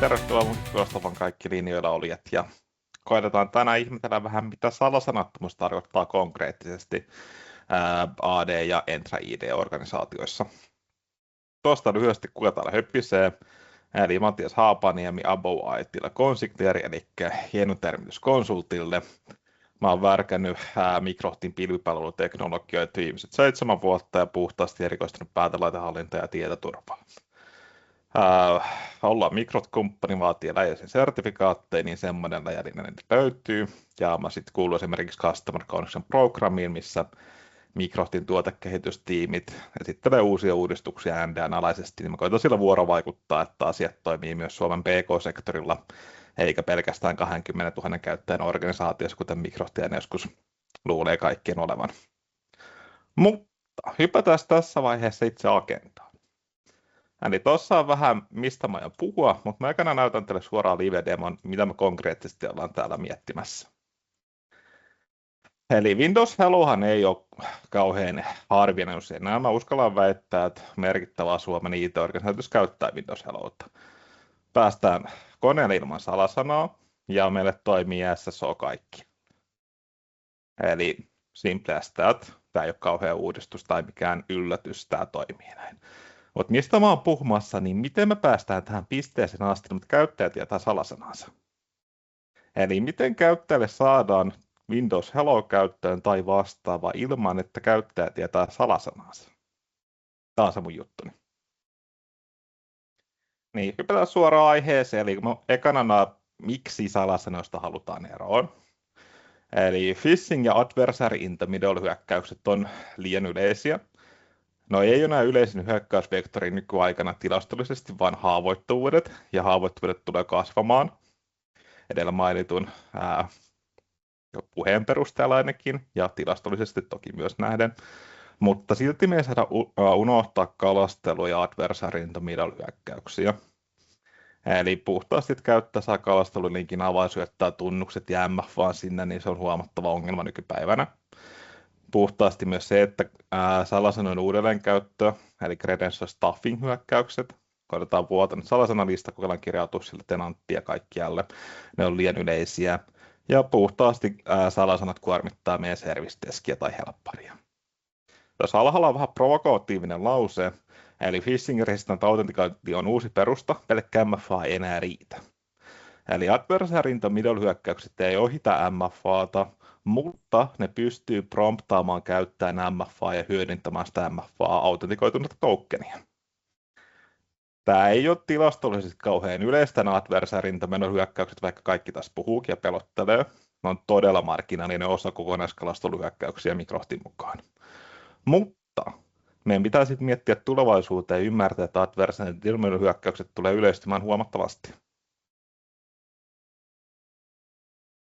Tervetuloa Microsoftin kaikki linjoilla olijat ja koetetaan tänään ihmetellä vähän, mitä salasanattomuus tarkoittaa konkreettisesti AD- ja Entra-ID-organisaatioissa. Tuosta lyhyesti kuka täällä höpisee, eli Matias Haapaniemi Above IT:llä konsiklieri, eli hienotermityskonsultille. Mä oon värkännyt Microsoftin pilvipalveluteknologioita viimeiset 7 vuotta ja puhtaasti erikoistunut päätelaitehallinta ja tietoturvaa. Ollaan Microsoft-kumppani, vaatii läjäisen sertifikaatteja, niin semmoinen läjällinen niitä löytyy. Ja mä sitten kuulun esimerkiksi Customer Connection Programiin, missä Microsoftin tuotekehitystiimit esittelee uusia uudistuksia NDN-alaisesti, niin mä koitan sillä vuorovaikuttaa, että asiat toimii myös Suomen PK-sektorilla, eikä pelkästään 20 000 käyttäjän organisaatiossa, kuten Microsoft joskus luulee kaikkien olevan. Mutta hypätään tässä vaiheessa itse agendaan. Eli tuossa on vähän, mistä mä aion puhua, mutta mä ekana näytän teille suoraan live-demon, mitä me konkreettisesti ollaan täällä miettimässä. Eli Windows Hellohan ei ole kauhean harvinainen enää. Mä uskallan väittää, että merkittävää Suomen IT-organisaatiossa käyttää Windows Hellota. Päästään koneelle ilman salasanaa ja meille toimii SSO kaikki. Eli simple as that. Tämä ei ole kauhean uudistus tai mikään yllätys, tämä toimii näin. Mutta mistä mä oon puhumassa, niin miten me päästään tähän pisteeseen asti, mutta käyttäjä tietää salasanansa. Eli miten käyttäjälle saadaan Windows Hello käyttöön tai vastaava ilman, että käyttäjä tietää salasanansa. Tämä on se mun juttuni. Niin, hypätään suoraan aiheeseen, eli ekana miksi salasanoista halutaan eroon. Eli phishing ja adversary in the middle -hyökkäykset on liian yleisiä. No ei ole yleisin hyökkäysvektori nykyaikana tilastollisesti, vaan haavoittuvuudet, ja haavoittuvuudet tulee kasvamaan edellä mainitun puheen perusteella ainakin, ja tilastollisesti toki myös nähden. Mutta silti me ei saada unohtaa kalastelua ja adversary in the middle -hyökkäyksiä. Eli puhtaasti, että käyttää saa kalastelulinkin avaisyöttää tunnukset ja MFAan sinne, niin se on huomattava ongelma nykypäivänä. Puhtaasti myös se, että salasanojen uudelleenkäyttö, eli credential stuffing -hyökkäykset, koetetaan vuotanut salasanalista, kokeillaan kirjautua sille tenanttia kaikkialle, ne on liian yleisiä. Ja puhtaasti salasanat kuormittaa meidän service-deskiä tai helpparia. Tässä alhaalla on vähän provokatiivinen lause, eli phishing resistant authenticaatio on uusi perusta, pelkkä MFA ei enää riitä. Eli adversary in the middle -hyökkäykset ei ohita MFAta, mutta ne pystyy promptaamaan käyttäjän MFA ja hyödyntämään sitä MFA-autentikoitunutta tokenia. Tämä ei ole tilastollisesti kauhean yleistä nämä adversary in the middle -hyökkäykset, vaikka kaikki tässä puhuukin ja pelottelee. Ne on todella marginaalinen osa kokonaiskalasteluhyökkäyksiä Microsoftin mukaan. Mutta meidän pitää sitten miettiä tulevaisuuteen ja ymmärtää, että adversary in the middle -hyökkäykset tulee yleistymään huomattavasti.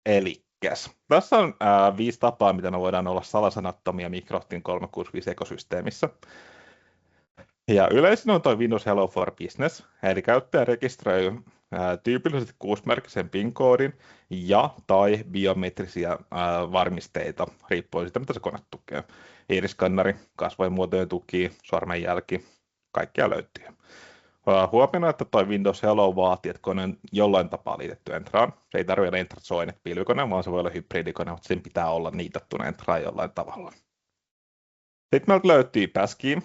Elikkäs. Tässä on 5 tapaa, miten me voidaan olla salasanattomia Microsoftin 365-ekosysteemissä. Ja yleisin on tuo Windows Hello for Business, eli käyttäjä rekisteröi tyypillisesti 6-merkkisen PIN-koodin ja tai biometrisiä varmisteita, riippuen siitä, mitä se kone tukee. Iiriskannari, kasvojenmuotojen tuki, sormenjälki, kaikkia löytyy. Huomioon, että tuo Windows Hello vaatii, että kone on jollain tapaa liitetty Entraan. Se ei tarvitse olla Entra-joinet pilvikone, vaan se voi olla hybridikone, mutta sen pitää olla niitattuna Entraan jollain tavalla. Sitten meiltä löytyy Passkey,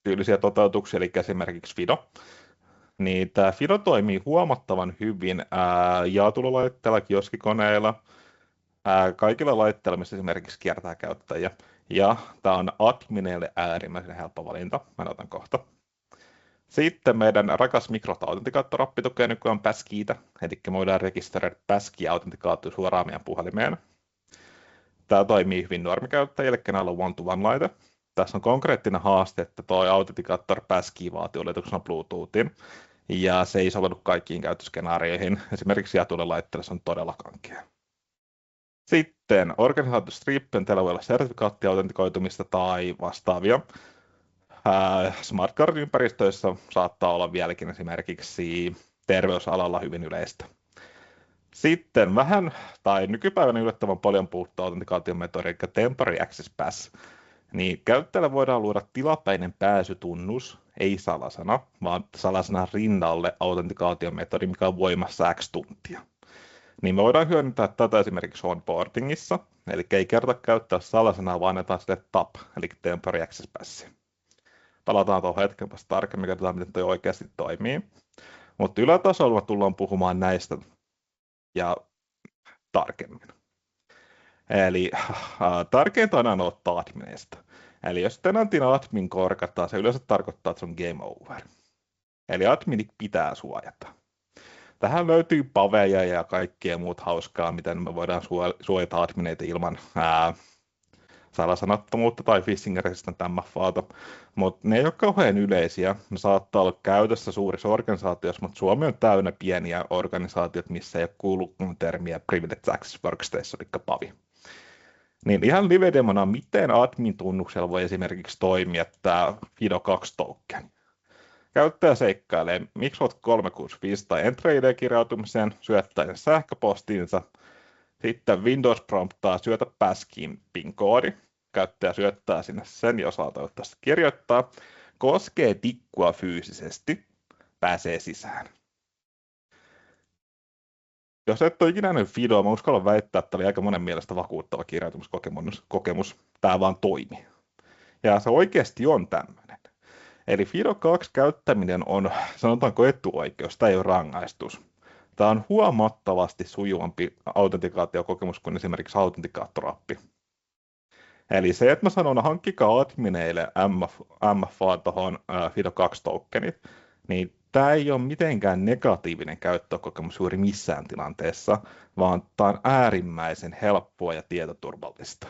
tyylisiä toteutuksia, eli esimerkiksi FIDO. Niin tämä FIDO toimii huomattavan hyvin jaetulla laitteella, kioskikoneilla, kaikilla laitteilla, missä esimerkiksi kiertää käyttäjiä. Ja tämä on admineille äärimmäisen helppo valinta, mä otan kohta. Sitten meidän rakas Microsoft-autentikaattor-appi tukee nykyään Passkeytä, eli me voidaan rekisteröidä Passkey-autentikaatio suoraan meidän puhelimeen. Tämä toimii hyvin normikäyttäjille, kenellä on one-to-one-laite. Tässä on konkreettinen haaste, että tuo autentikaattor Passkey vaatii oletuksena Bluetoothin, ja se ei sovellu kaikkiin käyttöskenaarioihin. Esimerkiksi jaetulle laitteelle se on todella kankea. Sitten organisaatiostrippien teillä voi olla sertifikaattiautentikoitumista tai vastaavia. Smart Card-ympäristöissä saattaa olla vieläkin esimerkiksi terveysalalla hyvin yleistä. Sitten vähän, tai nykypäivänä yllättävän paljon puhuttu autentikaation metodi, eli Temporary Access Pass. Niin käyttäjälle voidaan luoda tilapäinen pääsytunnus, ei salasana, vaan salasanan rinnalle autentikaatiometodi, mikä on voimassa X tuntia. Niin me voidaan hyödyntää tätä esimerkiksi onboardingissa, eli ei kerta käyttää salasanaa, vaan annetaan sille TAP, eli Temporary Access Pass. Palataan tuohon hetken päästä tarkemmin, katsotaan miten toi oikeasti toimii. Mutta ylätasolla tullaan puhumaan näistä ja tarkemmin. Eli tärkeintä on aina ottaa admineista. Eli jos tenantin admin korkataan, se yleensä tarkoittaa, että se on game over. Eli adminit pitää suojata. Tähän löytyy paveja ja kaikkea muut hauskaa, miten me voidaan suojata admineita ilman salasanattomuutta tai phishing resistant MFAta, mutta ne ei ole kauhean yleisiä. Ne saattaa olla käytössä suurissa organisaatioissa, mutta Suomi on täynnä pieniä organisaatiot, missä ei ole kuullut termiä Privileged Access Workstation, eli PAVI. Niin ihan live-demona, miten admin-tunnuksella voi esimerkiksi toimia tämä FIDO2 token. Käyttäjä seikkailee Microsoft 365 tai Entra ID-kirjautumiseen, syöttää sen sähköpostiinsa. Sitten Windows promptaa syötä passkey'n PIN-koodi. Käyttäjä syöttää sinne sen ja osaa toivottavasti kirjoittaa. Koskee tikkua fyysisesti, pääsee sisään. Jos et ole ikinä nähnyt Fidoa, mä uskallan väittää, että tämä oli aika monen mielestä vakuuttava kirjautumiskokemus. Tämä vaan toimi. Ja se oikeasti on tämmöinen. Eli Fido 2 käyttäminen on, sanotaanko etuoikeus, tämä ei ole rangaistus. Tämä on huomattavasti sujuvampi autentikaatiokokemus kuin esimerkiksi autentikaattorappi. Eli se, että mä sanon, hankkikaa admineille MFA tuohon Fido 2 tokenit, niin tämä ei ole mitenkään negatiivinen käyttökokemus juuri missään tilanteessa, vaan tämä on äärimmäisen helppoa ja tietoturvallista.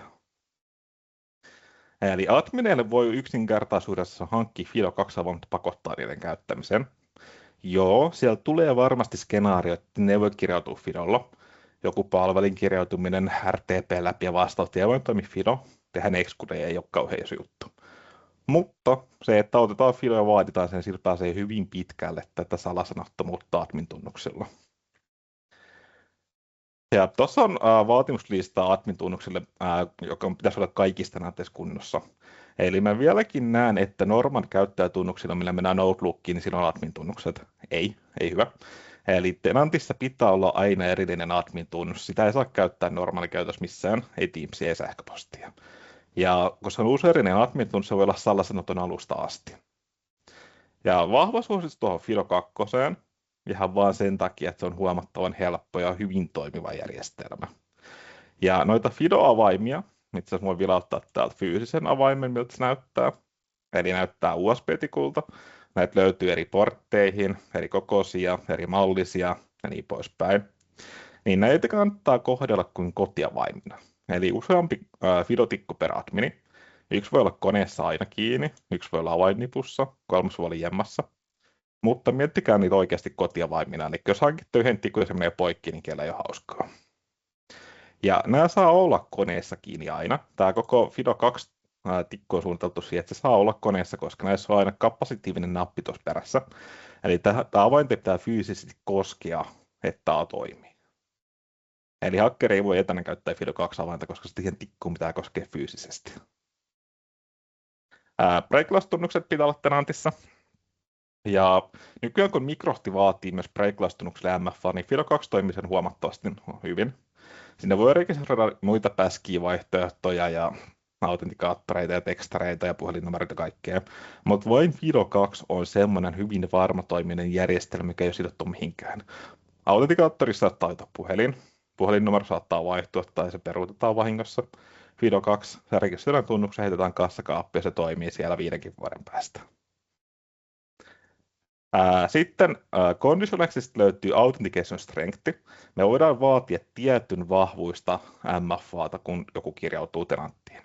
Eli admineille voi yksinkertaisuudessa hankkia Fido 2 avointa pakottaa niiden käyttämisen. Joo, siellä tulee varmasti skenaario, että ne voi kirjautua Fidolla. Joku palvelin kirjautuminen RTP läpi ja vastaavasti ei voi toimia Fido. Tehän Exclude ei ole kauhean iso juttu. Mutta se, että otetaan Fido ja vaaditaan sen, sillä pääsee hyvin pitkälle tätä salasanattomuutta admin-tunnuksella. Ja tuossa on vaatimuslista admin-tunnukselle, joka pitäisi olla kaikista näytteissä kunnossa. Eli mä vieläkin näen, että norman käyttäjätunnuksilla, millä mennään Outlookiin, niin siinä on admin-tunnukset. Ei hyvä. Eli tenantissa pitää olla aina erillinen admin-tunnus. Sitä ei saa käyttää normaalikäytössä missään, ei Teamsia, ei sähköpostia. Ja koska on usein admin-tunnus, se voi olla salasanoton alusta asti. Ja vahva suositus tuohon Fido 2, ihan vaan sen takia, että se on huomattavan helppo ja hyvin toimiva järjestelmä. Ja noita Fido-avaimia, itse asiassa voin vilauttaa täältä fyysisen avaimen, miltä se näyttää. Eli näyttää USB-tikulta. Näitä löytyy eri portteihin, eri kokoisia, eri mallisia ja niin poispäin. Niin näitä kannattaa kohdella kuin kotiavaimina. Eli useampi Fido-tikku per admini. Yksi voi olla koneessa aina kiinni, yksi voi olla avainnipussa, kolmas voi olla jemmassa. Mutta miettikää niitä oikeasti kotiavaimina. Eli jos hankitte yhden tikun ja se menee poikki, niin kyllä ei ole hauskaa. Ja nämä saa olla koneessa kiinni aina. Tämä koko Fido 2 tikku on suunniteltu siihen, että se saa olla koneessa, koska näissä on aina kapasitiivinen nappi tuossa perässä. Eli tämä avainta pitää fyysisesti koskea, että tämä toimii. Eli hakkeri ei voi etänä käyttää Fido 2 avainta, koska siihen tikkuun pitää koskea fyysisesti. Break-glass-tunnukset pitää olla tenantissa. Ja nykyään kun Microsoft vaatii myös break-glass-tunnukselle MFA, niin Fido 2 toimii sen huomattavasti hyvin. Sinne voi rekisteröidä muita passkey-vaihtoehtoja ja autentikaattoreita ja tekstareita ja puhelinnumeroita ja kaikkea. Mutta vain Fido 2 on semmoinen hyvin varmatoiminen järjestelmä, mikä ei ole sidottu mihinkään. Autentikaattorissa saattaa olla puhelin. Puhelinnumero saattaa vaihtua tai se peruutetaan vahingossa. Fido 2, se rekisteröidään tunnuksen, heitetään kassakaappi ja se toimii siellä 5 vuoden päästä. Sitten Conditional Access löytyy Authentication Strength. Me voidaan vaatia tietyn vahvuista MFAta, kun joku kirjautuu tenanttiin.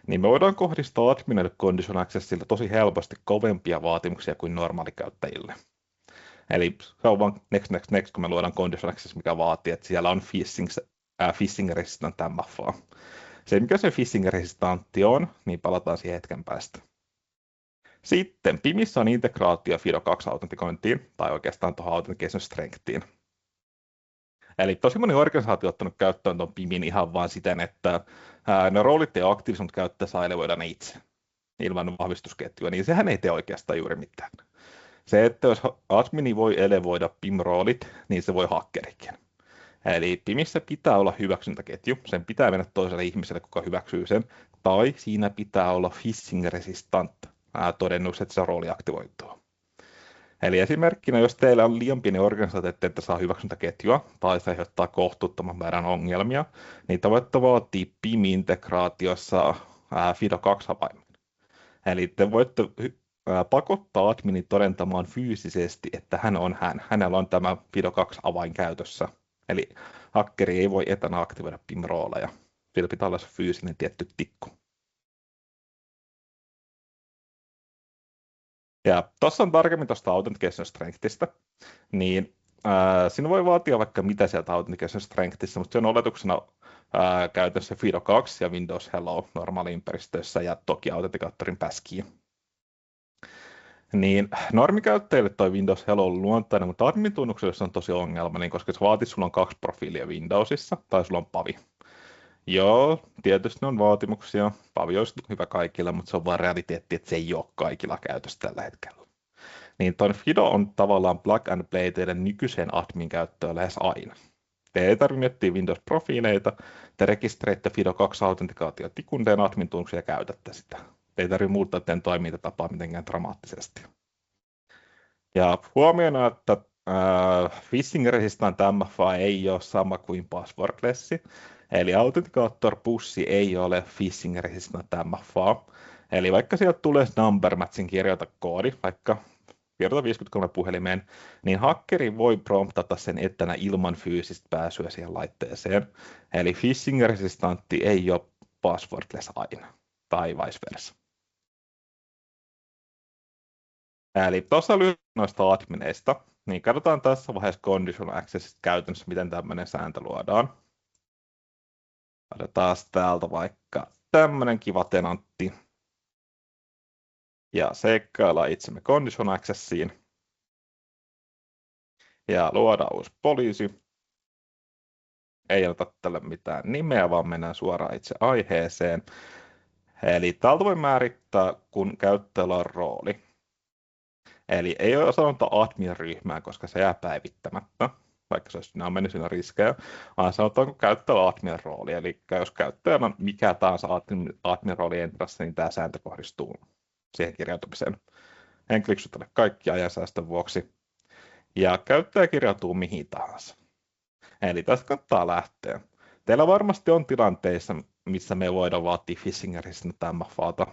Niin me voidaan kohdistaa adminille Conditional Accessille tosi helposti kovempia vaatimuksia kuin normaalikäyttäjille. Eli se on vaan next, kun me luodaan Conditional Access, mikä vaatii, että siellä on phishing resistant MFA. Se, mikä se phishing resistantti on, niin palataan siihen hetken päästä. Sitten PIMissä on integraatio Fido 2 autentikointiin, tai oikeastaan tuohon Authentication Strengthiin. Eli tosi moni organisaatio on ottanut käyttöön tuon PIMin ihan vain siten, että ne roolit ei ole aktiivisia, mutta käyttäjä saa elevoida ne itse ilman vahvistusketjua, niin sehän ei tee oikeastaan juuri mitään. Se, että jos admini voi elevoida PIM-roolit, niin se voi hakkerikin. Eli PIMissä pitää olla hyväksyntäketju, sen pitää mennä toiselle ihmiselle, kuka hyväksyy sen, tai siinä pitää olla phishing-resistant todennus, että se rooli aktivoituu. Eli esimerkkinä, jos teillä on liian pieni organisaatio, että saa hyväksyntäketjua, tai se aiheuttaa kohtuuttoman määrän ongelmia, niin te voitte vaatia PIM-integraatiossa FIDO2-avaimen. Eli te voitte pakottaa adminin todentamaan fyysisesti, että hän on hän. Hänellä on tämä FIDO2-avain käytössä. Eli hakkeri ei voi etänä aktivoida PIM-rooleja. Sillä pitää olla se fyysinen tietty tikku. Ja tuossa on tarkemmin tuosta Authentication Strengthistä, niin siinä voi vaatia vaikka mitä sieltä Authentication Strengthissa, mutta se on oletuksena käytössä FIDO2 ja Windows Hello normaaliympäristöissä ja toki Authenticaatorin passkey. Niin normikäyttäjille toi Windows Hello on luontainen, mutta admin-tunnukselle se on tosi ongelmallinen, koska se vaatii, sulla on 2 profiilia Windowsissa, tai sulla on PAVI. Joo, tietysti ne on vaatimuksia. PAVI olisi hyvä kaikille, mutta se on vaan realiteetti, että se ei ole kaikilla käytössä tällä hetkellä. Niin toi FIDO on tavallaan plug and play teidän nykyiseen admin-käyttöön lähes aina. Te ei tarvitse miettiä Windows-profiileita, te rekisteröitte FIDO 2 autentikaatiotikun teidän admin-tunnuksia ja käytätte sitä. Te ei tarvitse muuttaa teidän toimintatapaa mitenkään dramaattisesti. Ja huomiona, että phishing resistant MFA ei ole sama kuin passwordless, eli Authenticator Push ei ole phishing resistant MFA. Eli vaikka sieltä tulee number matchin kirjoita koodi, vaikka kirjoita 53 puhelimeen, niin hakkeri voi promptata sen etänä ilman fyysistä pääsyä siihen laitteeseen. Eli phishing resistantti ei ole passwordless aina, tai vice versa. Eli tuossa lyhyesti noista admineista, niin katsotaan tässä vaiheessa Conditional Accessista käytännössä, miten tämmöinen sääntö luodaan. Otetaan täältä vaikka tämmöinen kiva tenantti. Ja seikkaillaan itsemme Conditional Accessiin. Ja luodaan uusi poliisi. Ei ota tälle mitään nimeä, vaan mennään suoraan itse aiheeseen. Eli täältä voi määrittää, kun käyttäjällä on rooli. Eli ei ole sanonta admin-ryhmää, koska se jää päivittämättä, vaikka se olisi dynaaminen, siinä on riskejä, vaan sanotaanko käyttäjällä admin-rooli. Eli jos käyttäjällä on mikä tahansa admin-rooli entrassa, niin tämä sääntö kohdistuu siihen kirjautumiseen. En kliksutele kaikki ajansäästön vuoksi. Ja käyttäjä kirjautuu mihin tahansa. Eli tästä kannattaa lähteä. Teillä varmasti on tilanteissa, missä me voidaan vaatia phishing-resistant MFAta.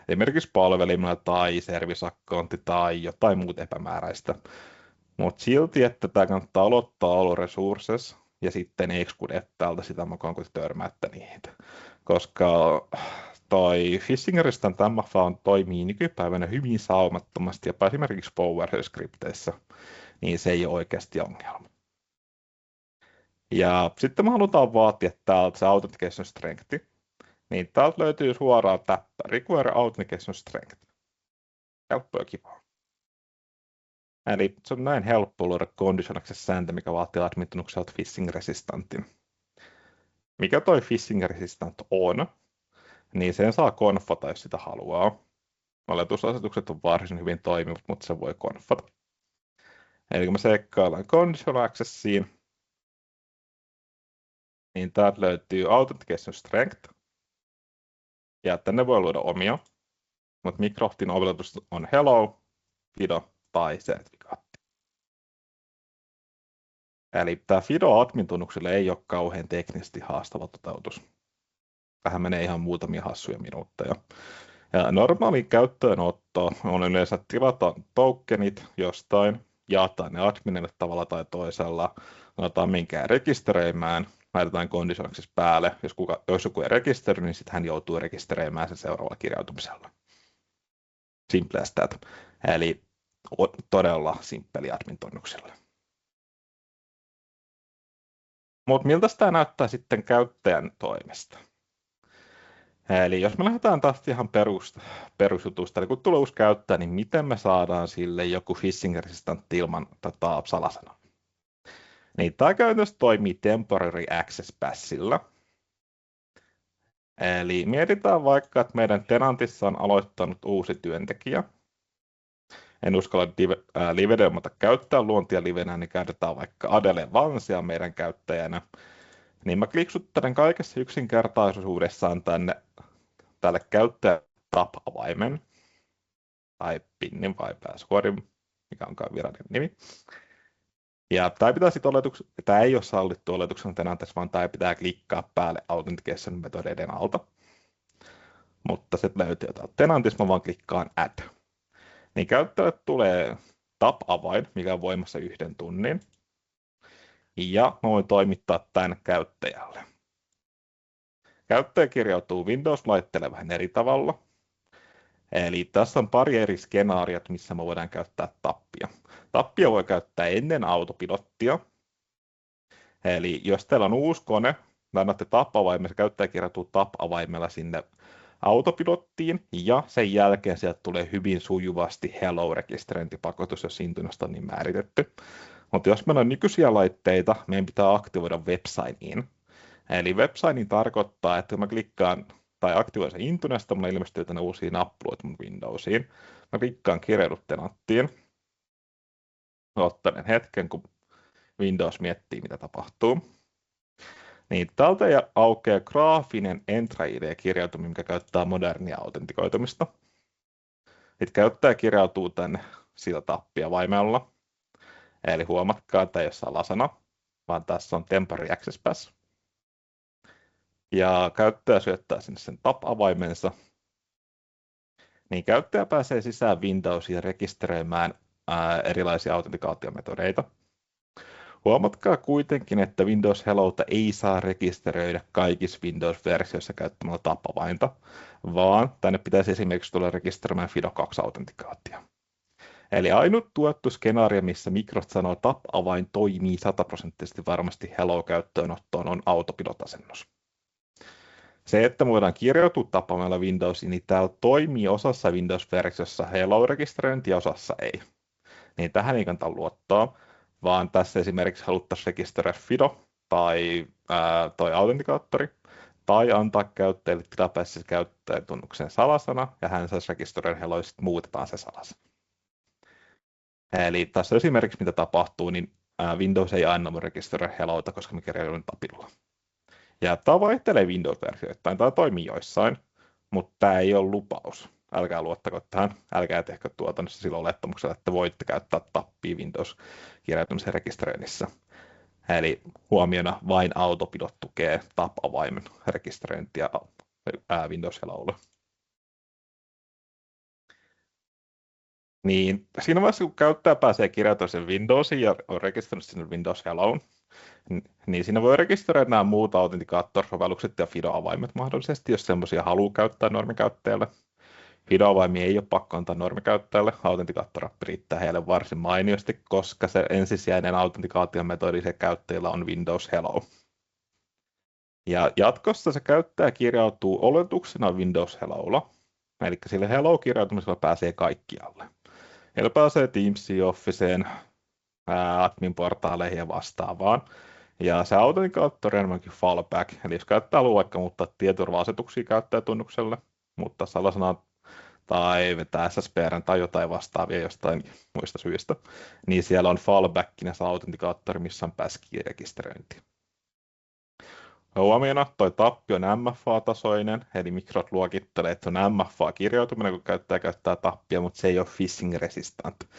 Esimerkiksi palvelimella tai servisakkoonti tai jotain muuta epämääräistä. Mutta silti, että tämä kannattaa aloittaa all resources ja sitten exclude täältä sitä mukaan, kun te törmäätte niitä. Koska toi phishing resistant MFA toimii nykypäivänä hyvin saumattomasti, jopa esimerkiksi PowerShell-skripteissä, niin se ei ole oikeasti ongelma. Ja sitten me halutaan vaatia täältä se Authentication Strength, niin täältä löytyy suoraan täppä Require Authentication Strength. Helppo ja kiva. Eli se on näin helppo luoda Conditional Access-sääntö, mikä vaatii admin-tunnukselta phishing resistantin. Mikä toi phishing resistant on, niin sen saa konfata, jos sitä haluaa. Oletusasetukset on varsin hyvin toimivat, mutta se voi konfata. Eli kun me seikkaillaan Conditional Accessiin, niin täältä löytyy Authentication Strength. Ja tänne voi luoda omia, mutta Microsoftin ovellatus on Hello, FIDO tai sertifikaatti. Eli tämä FIDO admin-tunnukselle ei ole kauhean teknisesti haastava toteutus. Tähän menee ihan muutamia hassuja minuutteja. Ja normaali käyttöönotto on yleensä tilata tokenit jostain, jaetaan ne adminille tavalla tai toisella, otetaan minkään rekisteröimään, laitetaan Conditional Access päälle. Jos joku ei rekisteröi, niin sitten hän joutuu rekisteröimään sen seuraavalla kirjautumisella. Simple as that. Eli todella simppeli admin-tunnuksella. Mutta miltä tämä näyttää sitten käyttäjän toimesta? Eli jos me lähdetään taas ihan perusjutusta, eli kun tulee uusi käyttäjä, niin miten me saadaan sille joku phishing resistant ilman salasanaa? Niin tämä käytännössä toimii Temporary Access Passilla. Eli mietitään vaikka, että meidän tenantissa on aloittanut uusi työntekijä. En uskalla live-demota käyttää luontia livenä, niin käytetään vaikka Adele Vansia meidän käyttäjänä. Niin mä kliksuttelen kaikessa yksinkertaisuudessaan tälle käyttäjä tap-avaimen, tai pinnin vai passwordin, mikä onkaan virallinen nimi. Ja tämä ei ole sallittu oletuksen tenantissa, vaan tämä pitää klikkaa päälle authentication metodeiden alta. Mutta se löytyy täältä tenantissa, mä vaan klikkaan add. Niin käyttäjälle tulee tap-avain, mikä on voimassa 1 tunnin. Ja mä voin toimittaa tämän käyttäjälle. Käyttäjä kirjautuu Windows-laitteelle vähän eri tavalla. Eli tässä on pari eri skenaariot, missä me voidaan käyttää tappia. Tappia voi käyttää ennen autopilottia. Eli jos teillä on uusi kone, annatte tap-avaimen, se käyttäjä kirjautuu tap-avaimella sinne autopilottiin, ja sen jälkeen sieltä tulee hyvin sujuvasti hello-rekisteröintipakotus, jos Intunosta on niin määritetty. Mutta jos meillä on nykyisiä laitteita, meidän pitää aktivoida WebSign-in. Eli WebSign-in tarkoittaa, että kun mä klikkaan tai aktivoin sen Intunesta, mulla ilmestyy tänne uusia nappuloita mun Windowsiin. Mä klikkaan kirjaudu tenanttiin. Ottelen hetken, kun Windows miettii, mitä tapahtuu. Niin täältä aukeaa graafinen Entra-ID-kirjautuminen, mikä käyttää modernia autentikoitumista. Sitten käyttäjä kirjautuu tänne sillä tappia-vaimella. Eli huomatkaa, että ei ole salasana, vaan tässä on Temporary Access Pass. Ja käyttäjä syöttää sinne sen tap-avaimensa. Niin käyttäjä pääsee sisään Windowsiin rekisteröimään erilaisia autentikaatiometodeita. Huomatkaa kuitenkin, että Windows Hellota ei saa rekisteröidä kaikissa Windows-versioissa käyttämällä tap-avainta, vaan tänne pitäisi esimerkiksi tulla rekisteröimään FIDO2-autentikaatio. Eli ainut tuettu skenaario, missä Microsoft sanoo tap-avain toimii 100% varmasti Hello-käyttöönottoon, on autopilot-asennus. Se, että me voidaan kirjautua tap-avaimella Windowsiin, niin täällä toimii osassa Windows-versiossa Hello-rekisteröinti ja osassa ei. Niin tähän ei kannata luottaa, vaan tässä esimerkiksi haluttaisiin rekisteröidä FIDO tai toi autentikaattori, tai antaa käyttäjälle tilapäisesti käyttäjätunnuksen salasana, ja hän saisi rekisteröidä Hello, ja sitten muutetaan se salasana. Eli tässä esimerkiksi mitä tapahtuu, niin Windows ei aina voi rekisteröidä Hellota, koska me kirjailemme tapilla. Ja tämä vaihtelee Windows-versioittain, tämä toimii joissain, mutta tämä ei ole lupaus. Älkää luottako tähän, älkää tehkö tuotannossa sillä olettamuksella, että voitte käyttää tappia Windows-kirjautumisen rekisteröinnissä. Eli huomiona vain autopilot tukee tap-avaimen rekisteröintiä Windows Hellolle. Niin, siinä vaiheessa, kun käyttäjä pääsee kirjautumaan sen Windowsiin ja on rekisteröinyt sinne Windows Helloon, niin siinä voi rekisteröidä nämä muut autentikaattorsovellukset ja FIDO-avaimet mahdollisesti, jos semmoisia haluaa käyttää normikäyttäjälle. FIDO-avaimia ei ole pakko antaa normikäyttäjälle, autentikaattorappi riittää heille varsin mainiosti, koska se ensisijainen autentikaation metodi se käyttäjällä on Windows Hello. Ja jatkossa se käyttäjä kirjautuu oletuksena Windows Hellolla, eli sille Hello-kirjautumisella pääsee kaikkialle. Heillä pääsee Teamsiin, Officeen, admin-portaaleihin ja vastaavaan. Ja se autentikaattori on enemmänkin fallback, eli jos käyttää haluaa vaikka muuttaa tietoturva-asetuksia käyttäjätunnukselle, muuttaa salasanaa tai vetää SSPRn tai jotain vastaavia jostain muista syistä, niin siellä on fallbackina se autentikaattori, missä on passkey-rekisteröinti. Huomiona toi tappi on MFA-tasoinen, eli Microsoft luokittelee, että on MFA-kirjautuminen, kun käyttää tappia, mutta se ei ole phishing resistant.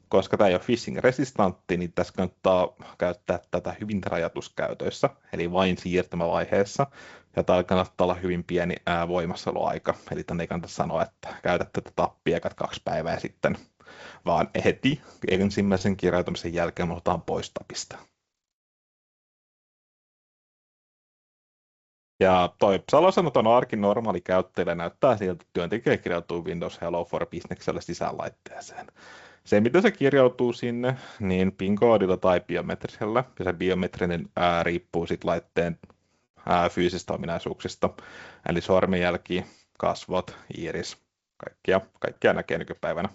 Koska tämä ei ole phishing resistantti, niin tässä kannattaa käyttää tätä hyvin rajatuskäytöissä, eli vain siirtymävaiheessa. Ja täällä kannattaa olla hyvin pieni voimassaoloaika, eli tänne ei kannata sanoa, että käytät tätä tappia 2 päivää sitten, vaan heti ensimmäisen kirjautumisen jälkeen otetaan pois tapista. Ja toi salasanoton arki normaali käyttäjälle näyttää siltä, että työntekijä kirjautuu Windows Hello for Businesselle sisäänlaitteeseen. Se, mitä se kirjautuu sinne, niin PIN-koodilla tai biometrisellä, ja se biometrinen riippuu sitten laitteen fyysisistä ominaisuuksista, eli sormenjälki, kasvot, iiris, kaikkia näkee nykypäivänä.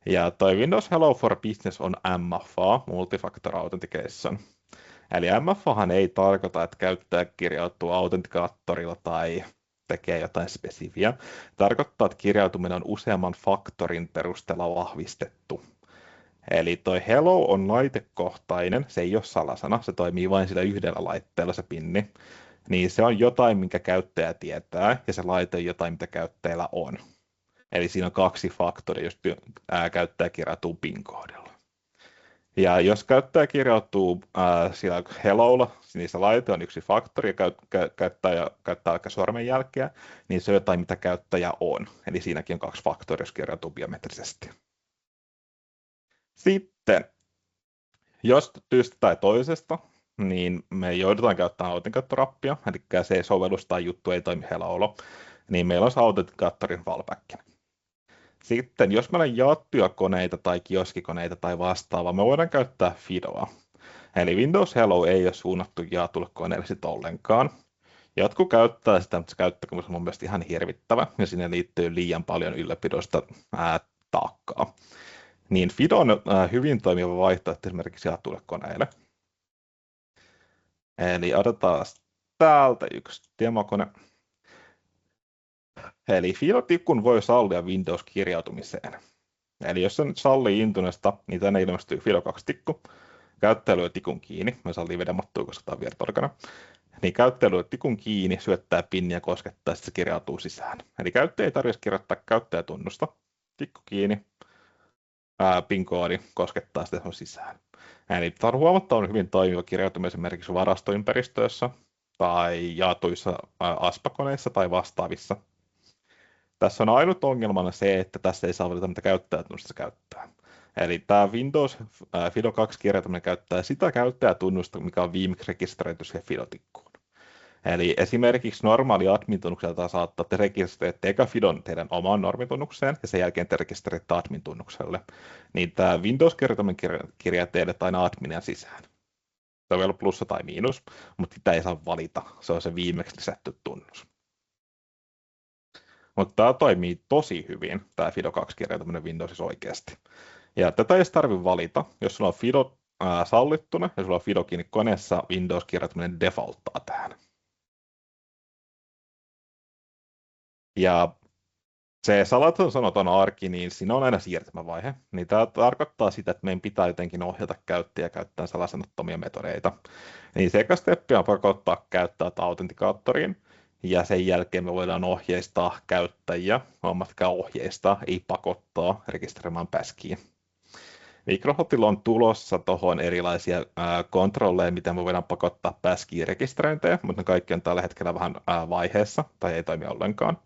Ja toi Windows Hello for Business on MFA, Multifactor Authentication. Eli MFAhan ei tarkoita, että käyttäjä kirjautuu autentikaattorilla tai tekee jotain spesifiä. Tarkoittaa, että kirjautuminen on useamman faktorin perusteella vahvistettu. Eli toi Hello on laitekohtainen, se ei ole salasana, se toimii vain sillä yhdellä laitteella se pinni. Niin se on jotain, minkä käyttäjä tietää, ja se laite on jotain, mitä käyttäjällä on. Eli siinä on kaksi faktoria, jos käyttäjä kirjautuu PIN-koodilla. Ja jos käyttäjä kirjautuu sillä hellolla, niin se laite on yksi faktori, ja käyttää vaikka sormenjälkeä, niin se on jotain, mitä käyttäjä on. Eli siinäkin on kaksi faktoria, jos kirjautuu biometrisesti. Sitten, jos syystä tai toisesta, niin me joudutaan käyttämään autentikaattorappia, eli se sovellus tai juttu ei toimi hellolla, niin meillä on se autentikaattorin fallbackinä. Sitten, jos meillä on jaettuja koneita tai kioskikoneita tai vastaavaa, me voidaan käyttää FIDOa. Eli Windows Hello ei ole suunnattu jaetulle koneelle sit ollenkaan. Jotkut käyttää sitä, mutta se käyttökokemus on mun mielestä ihan hirvittävä, ja sinne liittyy liian paljon ylläpidosta taakkaa. Niin FIDO on hyvin toimiva vaihtoehto esimerkiksi jaetulle koneelle. Eli otetaan täältä yksi demokone. Eli FIDO-tikun voi sallia Windows-kirjautumiseen. Eli jos se nyt sallii Intunesta, niin tänne ilmestyy FIDO 2-tikku. Käyttäjä lyö tikun kiinni, me sallii vedemattua, koska tämä on virtuaalikone. Niin käyttäjä lyö tikun kiinni, syöttää pinniä ja koskettaa, sitten se kirjautuu sisään. Eli käyttäjä ei tarvitse kirjoittaa käyttäjätunnusta. Tikku kiinni, PIN-koodi, koskettaa, sitten se on sisään. Eli tämä on huomattavan hyvin toimiva kirjautuminen esimerkiksi varastoympäristöissä tai jaetuissa aspakoneissa tai vastaavissa. Tässä on ainut ongelmana se, että tässä ei saa valita, mitä käyttäjätunnusta käyttää. Eli tämä Windows FIDO 2 kirjautuminen käyttää sitä käyttäjätunnusta, mikä on viimeksi rekisteröity siihen FIDO-tikkuun. Eli esimerkiksi normaali admin-tunnukselta saattaa te rekisteröitte eka FIDOn teidän omaan normitunnukseen ja sen jälkeen te rekisteröitte admin-tunnukselle. Niin tämä Windows-kirjautuminen kirjaa teille aina adminia sisään. Se on vielä plussa tai miinus, mutta sitä ei saa valita. Se on se viimeksi lisätty tunnus. Mutta tämä toimii tosi hyvin, tämä FIDO 2-kirjautuminen Windowsissa oikeasti. Ja tätä ei tarvitse valita. Jos sulla on FIDO sallittuna ja sulla on FIDO kiinni koneessa, Windows-kirjautuminen defaulttaa tähän. Ja se salaton sanoton arki, niin siinä on aina siirtymävaihe. Niin tämä tarkoittaa sitä, että meidän pitää jotenkin ohjata käyttäjä käyttämään salasanottomia metodeita. Niin se eka steppi on pakottaa käyttäjät autentikaattoriin. Ja sen jälkeen me voidaan ohjeistaa käyttäjiä, huomatkaa ohjeistaa, ei pakottaa rekisteröimään päskiä. Microsoftilla on tulossa tuohon erilaisia kontrolleja, miten me voidaan pakottaa päskiä rekisteröintejä, mutta ne kaikki on tällä hetkellä vähän vaiheessa tai ei toimi ollenkaan.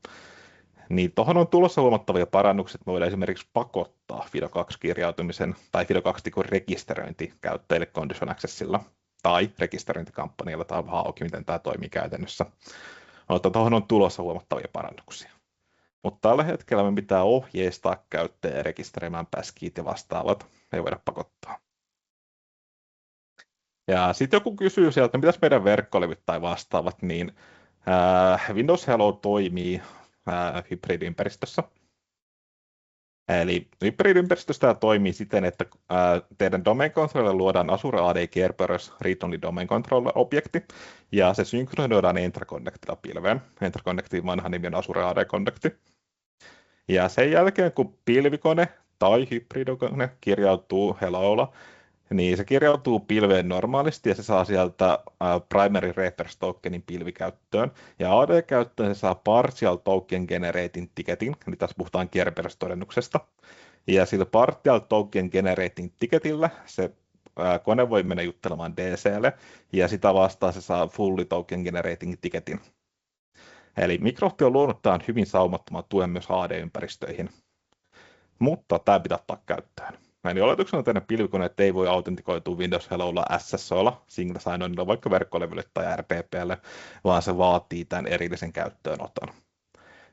Niin tuohon on tulossa huomattavia parannuksia, että me voidaan esimerkiksi pakottaa FIDO 2-kirjautumisen tai FIDO 2-tikun rekisteröinti käyttäjille Condition Accessilla tai rekisteröintikampanjalla, tai vähän auki, miten tämä toimii käytännössä. Mutta tuohon on tulossa huomattavia parannuksia. Mutta tällä hetkellä me pitää ohjeistaa käyttäjä rekisteröimään päskiit ja vastaavat. Ei voida pakottaa. Ja sitten joku kysyy sieltä, mitäs meidän verkkolevyt tai vastaavat, niin Windows Hello toimii hybridiympäristössä. Eli hybridiympäristössä tämä toimii siten, että teidän domain controllerille luodaan Azure AD Kerberos Read-Only Domain Controller-objekti, ja se synkronisoidaan Entra-Connectilla pilveen. Entra-Connectin vanha nimi on Azure AD Connecti. Ja sen jälkeen, kun pilvikone tai hybridikone kirjautuu Hellolla, niin se kirjautuu pilveen normaalisti ja se saa sieltä primary reference tokenin pilvikäyttöön. Ja AD-käyttöön se saa partial token generating ticketin, eli tässä puhutaan Kerberos-todennuksesta. Ja sillä partial token generating ticketillä se kone voi mennä juttelemaan DC:lle ja sitä vastaan se saa fully token generating ticketin. Eli Microsoft on luonut tämän hyvin saumattoman tuen myös AD-ympäristöihin, mutta tämä pitää ottaa käyttöön. Eli oletuksena teidän pilvikoneet ei voi autentikoitua Windows Hellolla SSOlla, single sign-onilla, vaikka verkkolevylle tai RDPlle, vaan se vaatii tämän erillisen käyttöönoton.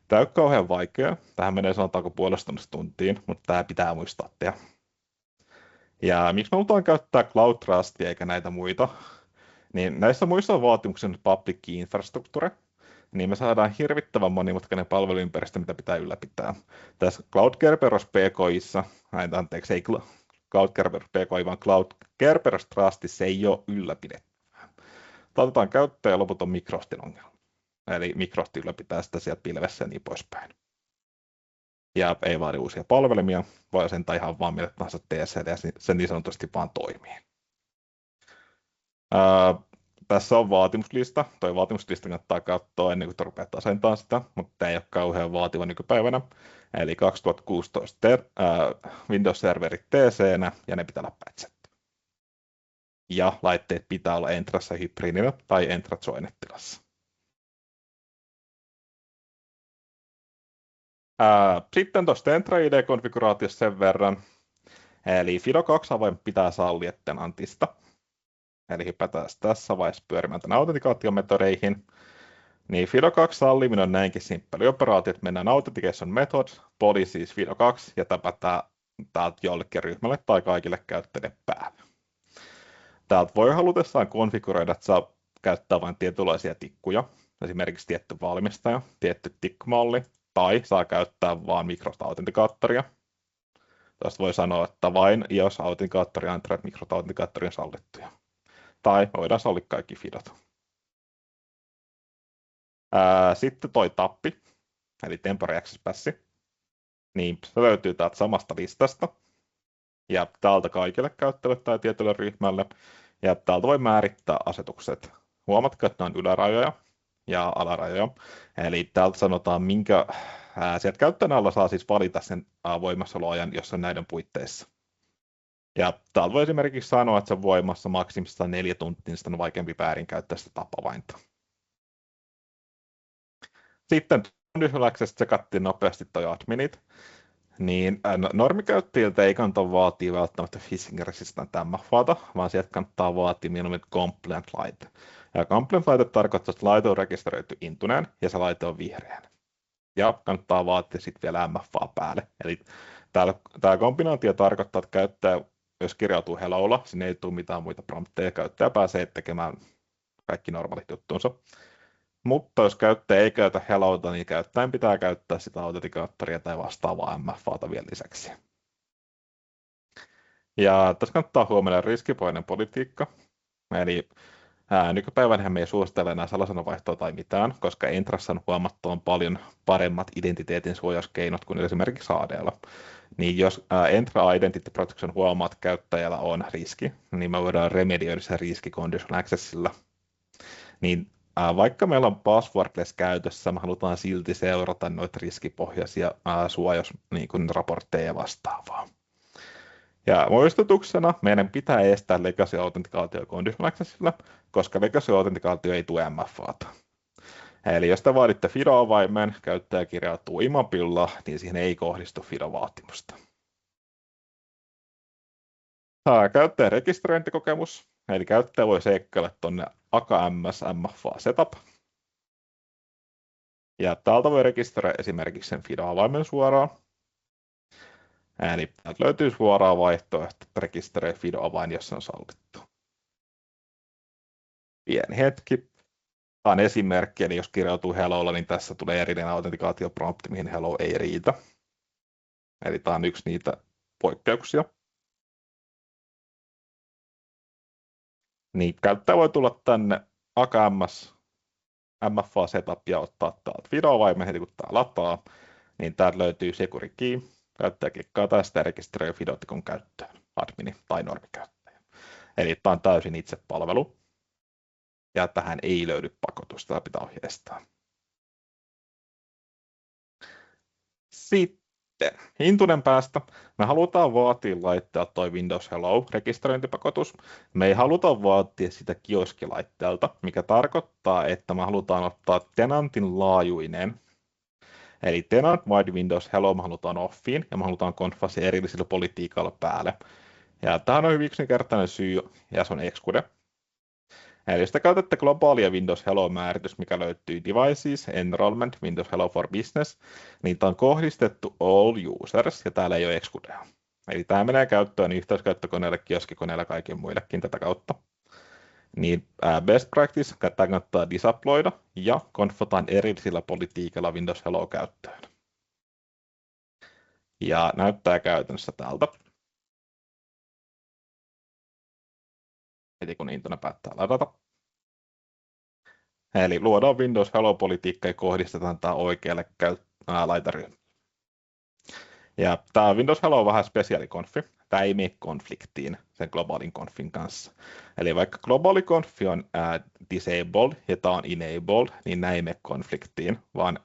Tämä on kauhean vaikea. Tähän menee sanotaanko puolesta tuntiin, mutta tämä pitää muistaa tehdä. Ja miksi me halutaan käyttää Cloud Trustia eikä näitä muita? Niin näissä muissa on vaatimuksia public key infrastructure. niin me saadaan hirvittävän monimutkainen palveluympäristö, mitä pitää ylläpitää. Tässä Cloud Kerberos PKIssa, anteeksi, ei Cloud Kerberos PKI, vaan Cloud Kerberos Trustissa ei ole ylläpidetty. Otetaan käyttöön ja loput on Microsoftin ongelma. Eli Microsoft ylläpitää sitä sieltä pilvessä ja niin poispäin. Ja ei vaadi uusia palvelimia, voi asentaa ihan vaan mille tahansa TCL ja se niin sanotusti vaan toimii. Tässä on vaatimuslista. Tuo vaatimuslista kannattaa katsoa ennen kuin rupeat asentamaan sitä, mutta ei ole kauhean vaativa nykypäivänä. Eli 2016 Windows-serverit TC-nä ja ne pitää olla patchattu. Ja laitteet pitää olla Entrassa hybridinä tai Entra Joined-tilassa. Sitten tuosta Entra ID-konfiguraatiosta sen verran. Eli FIDO2-avain pitää sallia Tenantista. Eli hypätään tässä vaiheessa pyörimään tämän autentikaatiometodeihin. Niin FIDO2 salliminen on näinkin simppeli operaatio, että mennään Authentication Methods, body siis FIDO2 ja täpätään täältä jollekin ryhmälle tai kaikille käyttäjille päälle. Täältä voi halutessaan konfiguroida, että saa käyttää vain tietynlaisia tikkuja, esimerkiksi tietty valmistaja, tietty tikkumalli, tai saa käyttää vain Microsoft-autentikaattoria. Tästä voi sanoa, että vain iOS-autentikaattori ja Android Microsoft-autentikaattori on sallittuja. Tai voidaan sallia kaikki FIDOt. Sitten toi tappi, eli Temporary Access Pass, niin se löytyy täältä samasta listasta. Ja täältä kaikille käyttäjille tai tietylle ryhmälle. Ja täältä voi määrittää asetukset. Huomatkaa, että ne on ylärajoja ja alarajoja. Eli täältä sanotaan, sieltä käyttäjän alla saa siis valita sen voimassaoloajan, jos on näiden puitteissa. Ja täältä voi esimerkiksi sanoa, että se on voimassa maksimissaan 4 tuntia, niin sitä on vaikeampi väärinkäyttää sitä tapavainta. Sitten Conditional Access tsekattiin nopeasti toi adminit. Niin normikäyttäjiltä ei kannata vaatia välttämättä phishing resistant MFAta, vaan sieltä kannattaa vaatia mieluummin compliant laite. Ja compliant laite tarkoittaa, että laite on rekisteröity intuneen ja se laite on vihreän. Ja kannattaa vaatia sitten vielä MFA päälle. Eli tämä kombinaatio tarkoittaa, että käyttäjä, jos kirjautuu hellolla, sinne ei tule mitään muita prompteja, käyttäjä pääsee tekemään kaikki normaalit juttuunsa. Mutta jos käyttäjä ei käytä hellota, niin käyttäjän pitää käyttää sitä autentikaattoria tai vastaavaa MFAta vielä lisäksi. Ja tässä kannattaa huomioida riskipohjainen politiikka. Eli nykypäivänä me ei suositella enää salasanavaihtoa tai mitään, koska Entrassa on huomattavan paljon paremmat identiteetin suojauskeinot kuin esimerkiksi AD:lla. Niin jos Entra Identity Protection huomaa, että käyttäjällä on riski, niin me voidaan remedioida sen riski Conditional Accessilla. Niin vaikka meillä on passwordless käytössä, me halutaan silti seurata noita riskipohjaisia suojausraportteja ja vastaavaa. Ja muistutuksena meidän pitää estää legacy-autentikaatio Conditional Accessilla, legacy legacy-autentikaatio ei tue MFAta. Eli jos te vaaditte FIDO-avaimen, käyttäjä kirjautuu imapilla, niin siihen ei kohdistu FIDO-vaatimusta. Käyttäjän rekisteröintikokemus, eli käyttäjä voi seikkailla tuonne AKMS MFA Setup. Ja täältä voi rekisteröidä esimerkiksi sen FIDO-avaimen suoraan. Eli täältä löytyy suoraan vaihtoehto, että rekisteröi FIDO-avain, jos se on sallittu. Pieni hetki. Tämä on esimerkki, eli jos kirjautuu hellolla, niin tässä tulee erillinen autentikaatioprompti, mihin hello ei riitä. Eli tämä on yksi niitä poikkeuksia. Niin käyttäjä voi tulla tänne AKMS MFA Setup ja ottaa täältä FIDO-avaimen heti kun tämä lataa, niin täältä löytyy Security Key. Käyttäjä klikkaa tästä ja rekisteröi Fidotikon käyttöön, admini tai normikäyttäjä. Eli tämä on täysin itsepalvelu. Ja tähän ei löydy pakotusta, tämä pitää ohjeistaa. Sitten Intunen päästä. Me halutaan vaatia laittaa toi Windows Hello rekisteröintipakotus. Me ei haluta vaatia sitä kioskilaitteelta, mikä tarkoittaa, että me halutaan ottaa tenantin laajuinen. Eli tenant wide Windows Hello me halutaan offiin ja me halutaan konfasi erillisellä politiikalla päälle. Ja tähän on hyvin yksinkertainen syy ja se on Exclude. Eli jos te käytätte globaalia Windows Hello-määritys, mikä löytyy Devices, Enrollment, Windows Hello for Business, niin tämä on kohdistettu all users ja täällä ei ole Excludea. Eli tämä menee käyttöön yhteiskäyttökoneelle, kioskikoneelle ja kaikille muillekin tätä kautta. Niin best practice kannattaa disabloida ja konfataan erillisillä politiikalla Windows Hello käyttöön. Ja näyttää käytännössä tältä. Heti kun Intune päättää ladata. Eli luodaan Windows Hello-politiikka ja kohdistetaan tämä oikealle laitaryhmälle. Ja tämä Windows Hello on vähän spesiaalikonfi. Tämä ei mene konfliktiin sen globaalin konfin kanssa. Eli vaikka globaali konfi on disabled ja tämä on enabled, niin nämä ei mene konfliktiin, vaan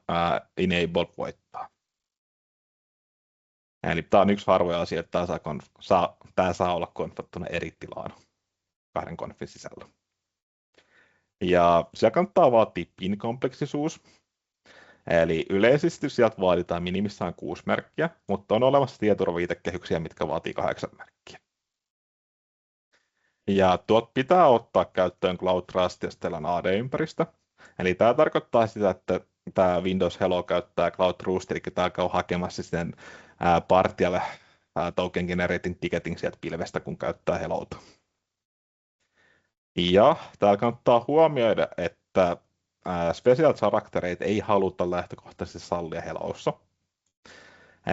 enabled voittaa. Eli tämä on yksi harvoja asia, että tämä saa olla konfattuna eri tilaan kahden konfin sisällä. Ja siellä kannattaa vaatia pin-kompleksisuus. Eli yleisesti sieltä vaaditaan minimissään 6 merkkiä, mutta on olemassa tietoturvaviitekehyksiä, mitkä vaatii 8 merkkiä. Ja tuot pitää ottaa käyttöön Cloud Trust ja Stellan AD-ympäristö. Eli tämä tarkoittaa sitä, että tämä Windows Hello käyttää Cloud Trust, eli tämä käy hakemassa sen partialle token generating ticketing sieltä pilvestä, kun käyttää Hellota. Ja täällä kannattaa huomioida, että special charaktereita ei haluta lähtökohtaisesti sallia Hellossa.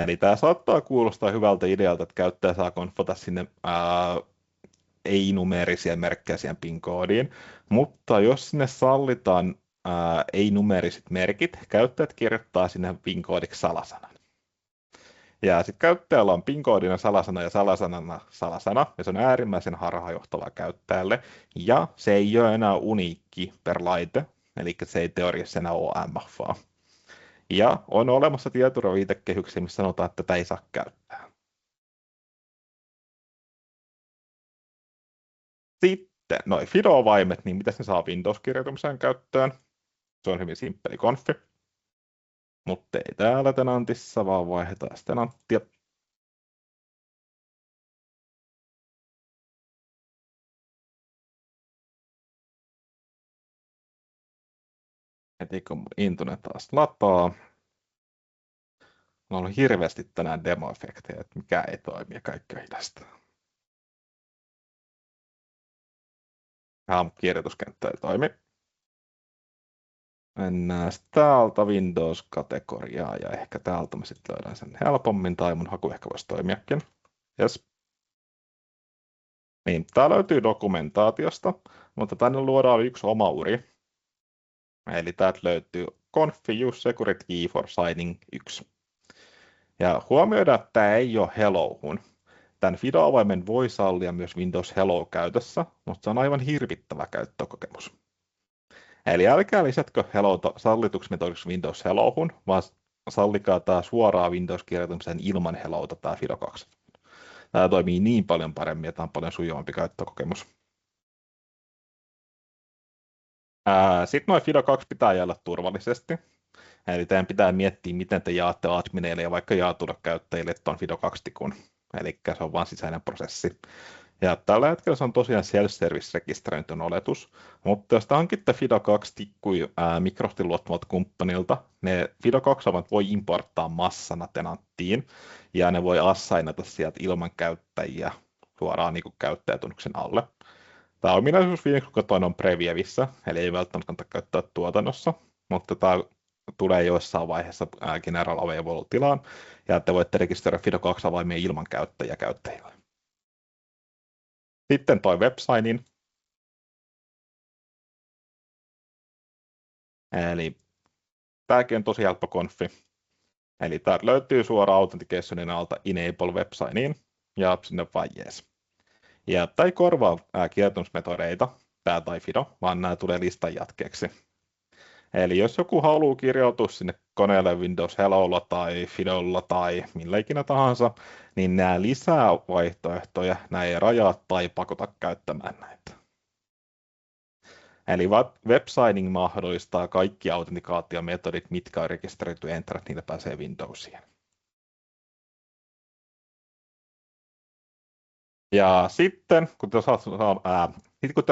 Eli tämä saattaa kuulostaa hyvältä idealta, että käyttäjä saa konfata sinne ei-numeerisia merkkejä siihen PIN-koodiin, mutta jos sinne sallitaan ei-numeeriset merkit, käyttäjät kirjoittaa sinne PIN-koodiksi salasanan. Ja sitten käyttäjällä on PIN-koodina salasana ja salasanana salasana, ja se on äärimmäisen harhaanjohtavaa käyttäjälle, ja se ei ole enää uniikki per laite, eli se ei teoriassa enää ole MFA. Ja on olemassa tietoturvaviitekehyksiä, missä sanotaan, että tätä ei saa käyttää. Sitten noi FIDO-avaimet, niin miten ne saa Windows-kirjoitumisen käyttöön? Se on hyvin simppeli konfi. Mutta ei täällä tenantissa, vaan vaihdetaan tenanttia. Heti kun mun Intune taas lataa. On ollut hirveästi tänään demo-efektejä, että mikä ei toimi ja kaikki on hidasta. Kirjoituskenttä ei toimi. Mennään täältä Windows-kategoriaa ja ehkä täältä mä sitten löydän sen helpommin tai mun haku ehkä voisi toimiakin. Yes. Niin, tää löytyy dokumentaatiosta, mutta tänne luodaan yksi oma uri. Eli täältä löytyy Config Use Security Key for Signing 1. Ja huomioidaan, että tämä ei ole Hellohun. Tämän FIDO-avaimen voi sallia myös Windows Hello käytössä, mutta se on aivan hirvittävä käyttökokemus. Eli älkää lisätkö Hellota sallituksi metodiksi Windows Hellohun, vaan sallikaa tämä suoraan Windows-kirjoitumisen ilman Hellota, tämä FIDO 2. Tämä toimii niin paljon paremmin, että tämä on paljon sujuvampi käyttökokemus. Sitten noin FIDO 2 pitää jäädä turvallisesti. Eli teidän pitää miettiä, miten te jaatte admineille ja vaikka jaatuille käyttäjille tuon FIDO 2-tikun. Eli se on vain sisäinen prosessi. Ja tällä hetkellä se on tosiaan self-service-rekisteröintyn oletus, mutta jos te hankitte FIDO 2-tikkuja Microsoftin luottamalta kumppanilta, ne FIDO 2-avat voi importtaa massana tenanttiin, ja ne voi assignata sieltä ilman käyttäjiä suoraan niin kuin käyttäjätunnuksen alle. Tämä ominaisuus viimeksi kun katsoin on Previevissä, eli ei välttämättä kannata käyttää tuotannossa, mutta tämä tulee joissain vaiheessa General Available-tilaan, ja te voitte rekisteröidä FIDO 2-avaimia ilman käyttäjille. Sitten toi websignin. Eli tämäkin on tosi helppo konfi. Eli täältä löytyy suoraan Authenticationin alta Enable websigniin ja sinne vaan yes. Ja tämä ei korvaa kirjoitusmetodeita, tämä tai FIDO, vaan nämä tulee listan jatkeeksi. Eli jos joku haluaa kirjautua sinne koneelle Windows Hellolla tai Fidolla tai millä ikinä tahansa, niin nämä lisää vaihtoehtoja, nämä ei rajaa tai pakota käyttämään näitä. Eli websigning mahdollistaa kaikki autentikaatiometodit, mitkä on rekisteröity Enter, niillä pääsee Windowsiin. Ja sitten, kun te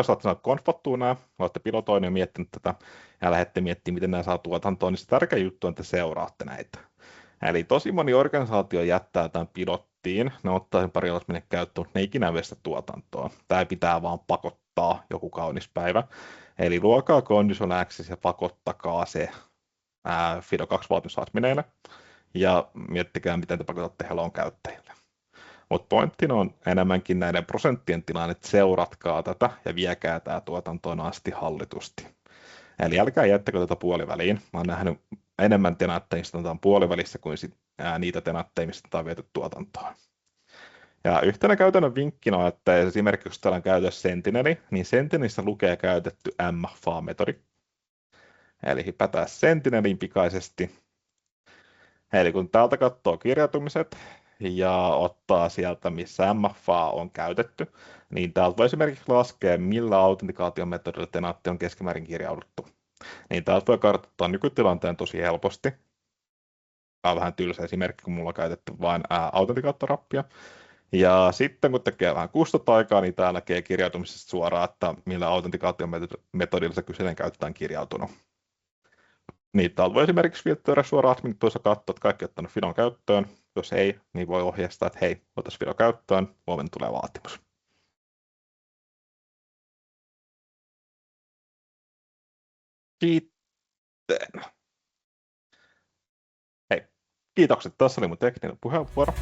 saatte konfattua nämä, olette pilotoineet ja miettinyt tätä ja lähdette miettimään, miten nämä saa tuotantoon, niin se tärkeä juttu on, että seuraatte näitä. Eli tosi moni organisaatio jättää tämän pilottiin, ne ottaa sen pari alas menee käyttöön, mutta ne ei ikinä vie sitä tuotantoa. Tämä pitää vaan pakottaa. pakottaa joku kaunis päivä. Eli luokaa Condition Access ja pakottakaa se FIDO 2-valmiusadmineille ja miettikää, miten te pakotatte Helloon käyttäjille. Mutta pointtina on enemmänkin näiden prosenttien tilanne, että seuratkaa tätä ja viekää tämä tuotantoon asti hallitusti. Eli älkää jättäkö tätä puoliväliin. Mä oon nähnyt enemmän tenaatteja, mistä on puolivälissä kuin niitä tenaatteja, mistä on viety tuotantoon. Ja yhtenä käytännön vinkkinä on, että esimerkiksi jos täällä on käytössä Sentineli, niin Sentinelissä lukee käytetty MFA-metodi. Eli hypätään Sentineliin pikaisesti. Eli kun täältä katsoo kirjautumiset ja ottaa sieltä, missä MFA on käytetty, niin täältä voi esimerkiksi laskea, millä autentikaation metodilla tenaatti on keskimäärin kirjauduttu. Niin täältä voi kartoittaa nykytilanteen tosi helposti. Tämä on vähän tylsä esimerkki, kun mulla on käytetty vain autentikaattorappia. Ja sitten kun tekee vähän kustot-aikaa, niin täällä näkee kirjautumisesta suoraan, että millä autentikaation metodilla se kyseinen käyttö on kirjautunut. Niin täältä voi esimerkiksi filttoida suoraan admin-tuossa katsoa, että kaikki ottanut Fidon käyttöön. Jos ei, niin voi ohjeistaa, että hei, otas Fido käyttöön, huomenna tulee vaatimus. Kiitos. Hei, kiitokset. Tässä oli mun tekninen puheenvuoro.